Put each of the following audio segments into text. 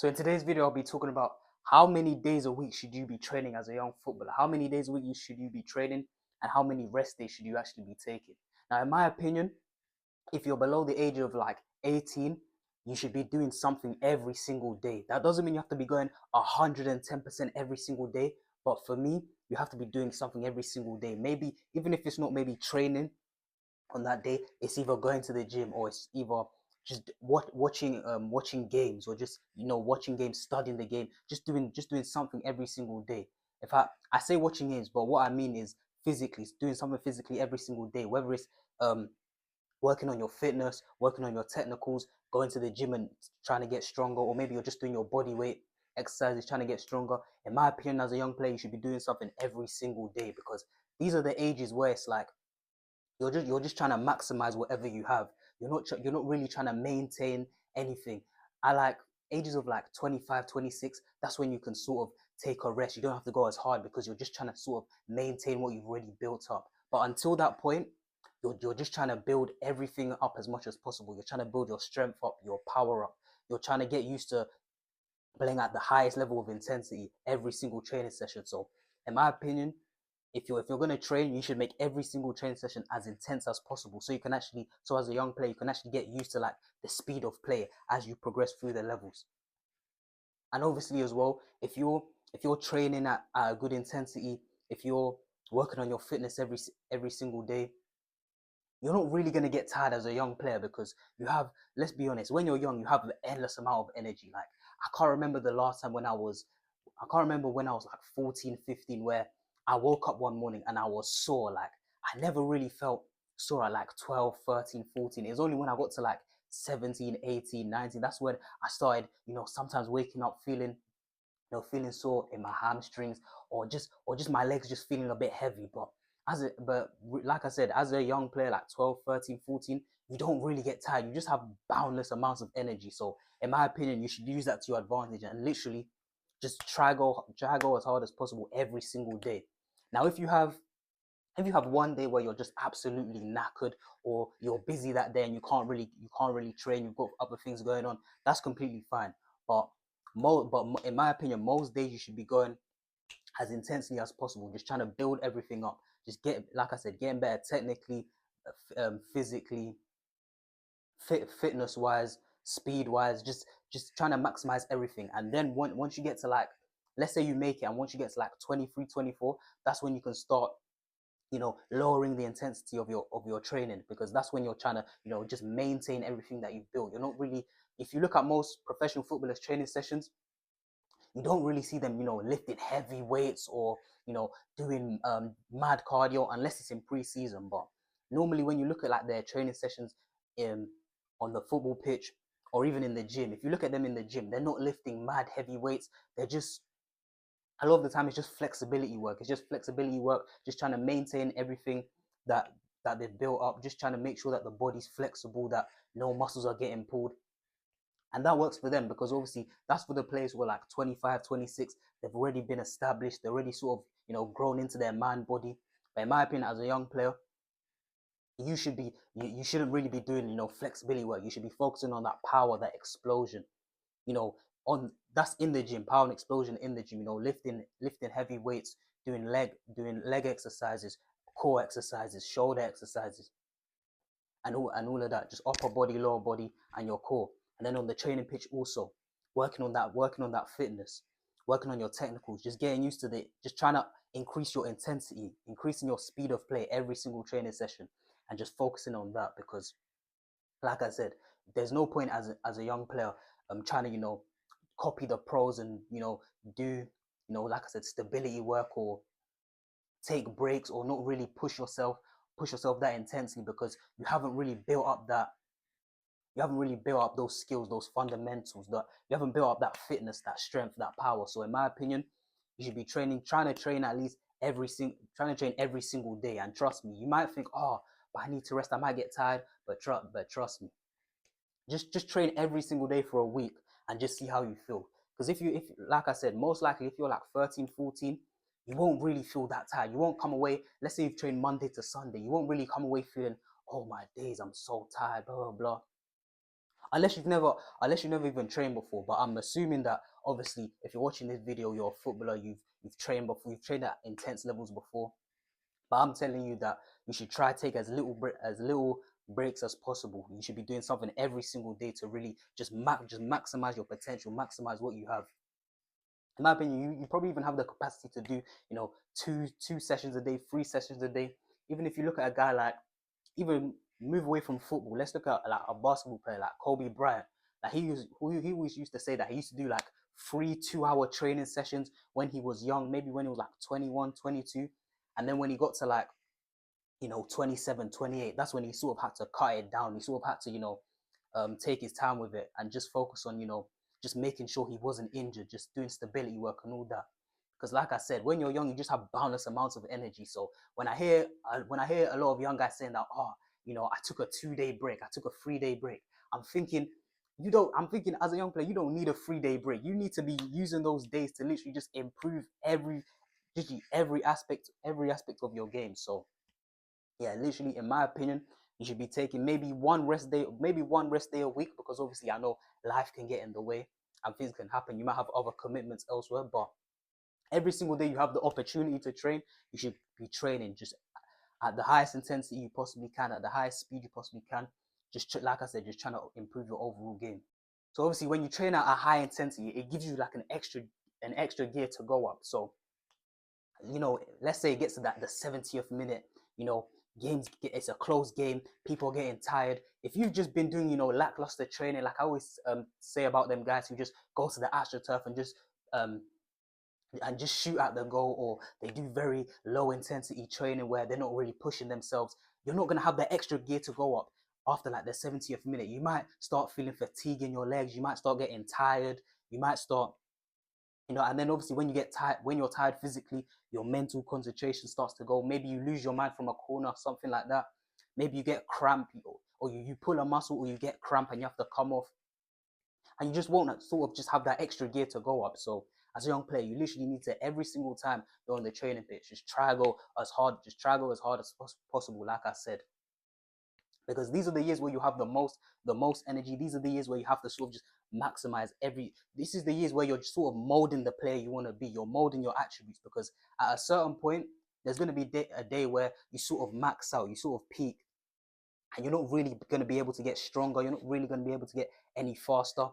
So in today's video, I'll be talking about how many days a week should you be training as a young footballer? How many days a week should you be training, and how many rest days should you actually be taking? Now, in my opinion, if you're below the age of like 18, you should be doing something every single day. That doesn't mean you have to be going 110% every single day, but for me, you have to be doing something every single day. Maybe even if it's not maybe training on that day, it's either going to the gym, or it's either just watching games, or just watching games, studying the game, just doing something every single day. In fact, I say watching games, but what I mean is physically doing something physically every single day, whether it's um working on your fitness, working on your technicals, going to the gym and trying to get stronger, or maybe you're just doing your body weight exercises, trying to get stronger. In my opinion, as a young player, you should be doing something every single day, because these are the ages where it's like you're just trying to maximize whatever you have. You're not really trying to maintain anything. I like ages of like 25, 26. That's when you can sort of take a rest. You don't have to go as hard, because you're just trying to sort of maintain what you've already built up. But until that point, you're just trying to build everything up as much as possible. You're trying to build your strength up, your power up. You're trying to get used to playing at the highest level of intensity every single training session. So, in my opinion, if you're going to train, you should make every single training session as intense as possible, so you can actually, so as a young player, you can actually get used to like the speed of play as you progress through the levels. And obviously as well, if you're training at a good intensity, if you're working on your fitness every single day, you're not really going to get tired as a young player, because you have, let's be honest, when you're young, you have an endless amount of energy. Like, I can't remember when I was like 14, 15, where I woke up one morning and I was sore. Like, I never really felt sore at like 12, 13, 14. It was only when I got to like 17, 18, 19, that's when I started, sometimes waking up feeling sore in my hamstrings, or just my legs just feeling a bit heavy. But like I said, as a young player, like 12, 13, 14, you don't really get tired. You just have boundless amounts of energy. So in my opinion, you should use that to your advantage, and literally just try go as hard as possible every single day. Now, if you have one day where you're just absolutely knackered, or you're busy that day and you can't really train, you've got other things going on, that's completely fine. But in my opinion, most days you should be going as intensely as possible, just trying to build everything up. Just like I said, getting better technically, physically, fitness wise, speed wise, just trying to maximize everything. And then once you get to like, let's say you make it, and once you get to like 23, 24, that's when you can start lowering the intensity of your training, because that's when you're trying to just maintain everything that you've built. You're not really, if you look at most professional footballers training sessions, you don't really see them lifting heavy weights, or doing mad cardio, unless it's in pre-season. But normally when you look at like their training sessions in on the football pitch, or even in the gym, if you look at them in the gym, they're not lifting mad heavy weights. They're just, a lot of the time, it's just flexibility work. It's just flexibility work, just trying to maintain everything that they've built up, just trying to make sure that the body's flexible, that no muscles are getting pulled. And that works for them, because obviously that's for the players who are like 25, 26. They've already been established. They're already sort of, grown into their man body. But in my opinion, as a young player, you shouldn't really be doing, flexibility work. You should be focusing on that power, that explosion, you know, on that's in the gym, power and explosion in the gym, lifting heavy weights, doing leg exercises, core exercises, shoulder exercises, and all of that, just upper body, lower body, and your core. And then on the training pitch also, working on that fitness, working on your technicals, just getting used to just trying to increase your intensity, increasing your speed of play every single training session, and just focusing on that. Because like I said, there's no point as a young player trying to copy the pros, and do like I said, stability work, or take breaks, or not really push yourself that intensely, because you haven't really built up those skills, those fundamentals, that you haven't built up that fitness, that strength, that power. So in my opinion, you should be trying to train at least trying to train every single day. And trust me, you might think, oh, but I need to rest, I might get tired, but trust me, just train every single day for a week, and just see how you feel. Because if like I said, most likely if you're like 13, 14, you won't really feel that tired. You won't come away, let's say you've trained Monday to Sunday, you won't really come away feeling, oh my days, I'm so tired, blah blah blah. unless you've never even trained before. But I'm assuming that obviously if you're watching this video, you're a footballer, you've trained before, you've trained at intense levels before. But I'm telling you that you should try to take as little breaks as possible. You should be doing something every single day to really just maximize your potential, maximize what you have. In my opinion, you probably even have the capacity to do, two sessions a day, 3 sessions a day. Even if you look at a guy like, even move away from football, let's look at like a basketball player like Kobe Bryant. Like he always used to say that he used to do like 3 2-hour training sessions when he was young, maybe when he was like 21, 22. And then when he got to like, 27, 28, that's when he sort of had to cut it down. He sort of had to, take his time with it and just focus on, just making sure he wasn't injured, just doing stability work and all that. Because like I said, when you're young, you just have boundless amounts of energy. So when I hear a lot of young guys saying that, I took a 2-day break, I took a 3-day break, I'm thinking, I'm thinking as a young player, you don't need a 3-day break. You need to be using those days to literally just improve every aspect of your game. So yeah, literally, in my opinion, you should be taking maybe one rest day a week, because obviously I know life can get in the way and things can happen. You might have other commitments elsewhere, but every single day you have the opportunity to train, you should be training just at the highest intensity you possibly can, at the highest speed you possibly can. Just like I said, just trying to improve your overall game. So obviously, when you train at a high intensity, it gives you like an extra gear to go up. So let's say it gets to the 70th minute, it's a close game, people are getting tired. If you've just been doing, lackluster training, like I always say about them guys who just go to the AstroTurf and just shoot at the goal, or they do very low intensity training where they're not really pushing themselves, you're not going to have the extra gear to go up after like the 70th minute. You might start feeling fatigue in your legs, you might start getting tired, you might start, and then obviously when you get tired, when you're tired physically, your mental concentration starts to go. Maybe you lose your mind from a corner, something like that. Maybe you get cramp, or you pull a muscle, or you get cramp and you have to come off, and you just won't sort of just have that extra gear to go up. So as a young player, you literally need to, every single time you're on the training pitch, just try go as hard as possible, like I said, because these are the years where you have the most energy. These are the years where you have to sort of just maximize this is the years where you're just sort of molding the player you want to be. You're molding your attributes, because at a certain point there's going to be a day where you sort of max out, you sort of peak, and you're not really going to be able to get stronger, you're not really going to be able to get any faster.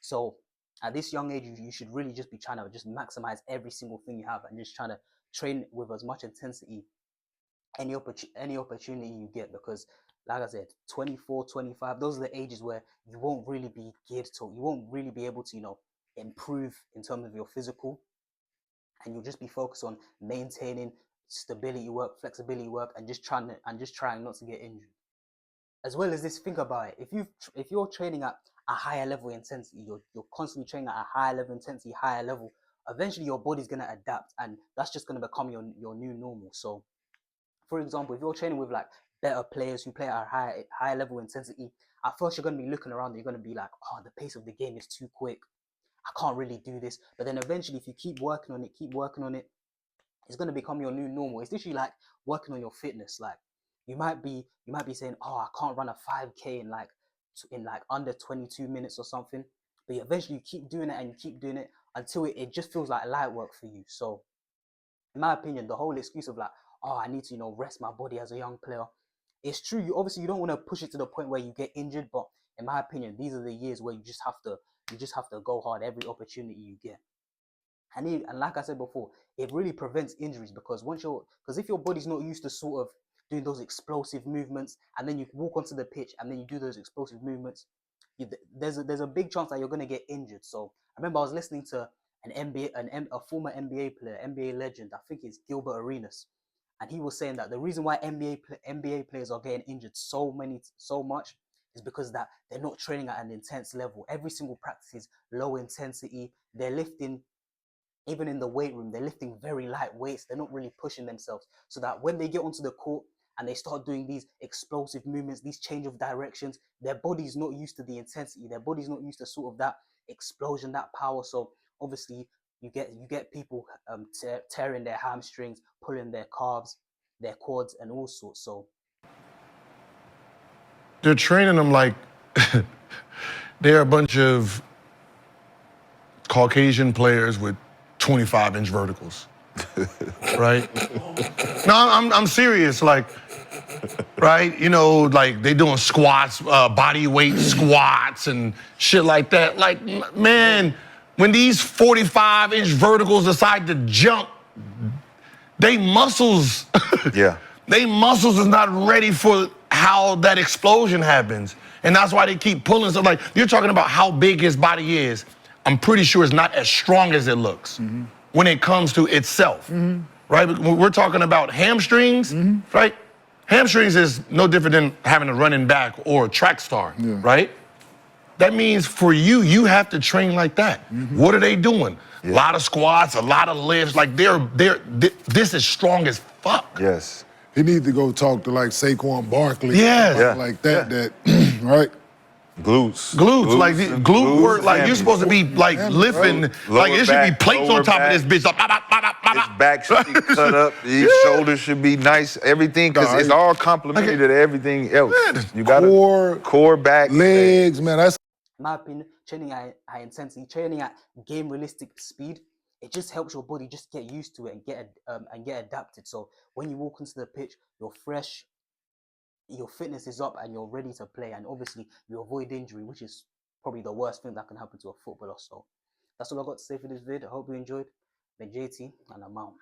So at this young age, you should really just be trying to just maximize every single thing you have, and just trying to train with as much intensity any opportunity you get. Because like I said, 24, 25, those are the ages where you won't really be geared to, you won't really be able to, improve in terms of your physical, and you'll just be focused on maintaining stability work, flexibility work, and just trying not to get injured. As well as this, think about it. If you're training at a higher level intensity, you're constantly training at a higher level intensity, higher level, eventually your body's gonna adapt, and that's just gonna become your new normal. So for example, if you're training with like better players who play at a high level intensity, at first you're going to be looking around, you're going to be like, oh, the pace of the game is too quick, I can't really do this. But then eventually, if you keep working on it, it's going to become your new normal. It's literally like working on your fitness. Like you might be saying, oh, I can't run a 5K in like under 22 minutes or something, but eventually you keep doing it and you keep doing it until it just feels like light work for you. So in my opinion, the whole excuse of like, oh, I need to, rest my body as a young player, it's true. You don't want to push it to the point where you get injured, but in my opinion, these are the years where you just have to go hard every opportunity you get. And like I said before, it really prevents injuries, because if your body's not used to sort of doing those explosive movements, and then you walk onto the pitch and then you do those explosive movements, there's a big chance that you're going to get injured. So I remember I was listening to a former NBA player, NBA legend, I think it's Gilbert Arenas, and he was saying that the reason why NBA players are getting injured so much is because that they're not training at an intense level. Every single practice is low intensity. They're lifting, even in the weight room, they're lifting very light weights. They're not really pushing themselves, so that when they get onto the court and they start doing these explosive movements, these change of directions, their body's not used to the intensity. Their body's not used to sort of that explosion, that power. So obviously you get people tearing their hamstrings, pulling their calves, their quads, and all sorts. So they're training them like they're a bunch of Caucasian players with 25-inch verticals, right? No, I'm serious. Like, right? You know, like they doing squats, body weight squats and shit like that. Like, man, when these 45-inch verticals decide to jump, they muscles, they muscles is not ready for how that explosion happens. And that's why they keep pulling. So like, you're talking about how big his body is. I'm pretty sure it's not as strong as it looks when it comes to itself, right? We're talking about hamstrings, right? Hamstrings is no different than having a running back or a track star, right? That means for you, you have to train like that. What are they doing? A lot of squats, a lot of lifts. Like this is strong as fuck. Yes. He needs to go talk to like Saquon Barkley. Yeah. Like that, right? Glutes. Like glute work, like you're supposed to be like lifting, like it should be plates on top of this bitch. His back should be cut up, his shoulders should be nice, everything, because it's all complementary to everything else. You got core, back, legs, man. That's in my opinion, training at high intensity, training at game realistic speed, it just helps your body just get used to it and get adapted. So when you walk into the pitch, you're fresh, your fitness is up, and you're ready to play. And obviously, you avoid injury, which is probably the worst thing that can happen to a footballer. So that's all I got to say for this vid. I hope you enjoyed. Been JT, and I'm out.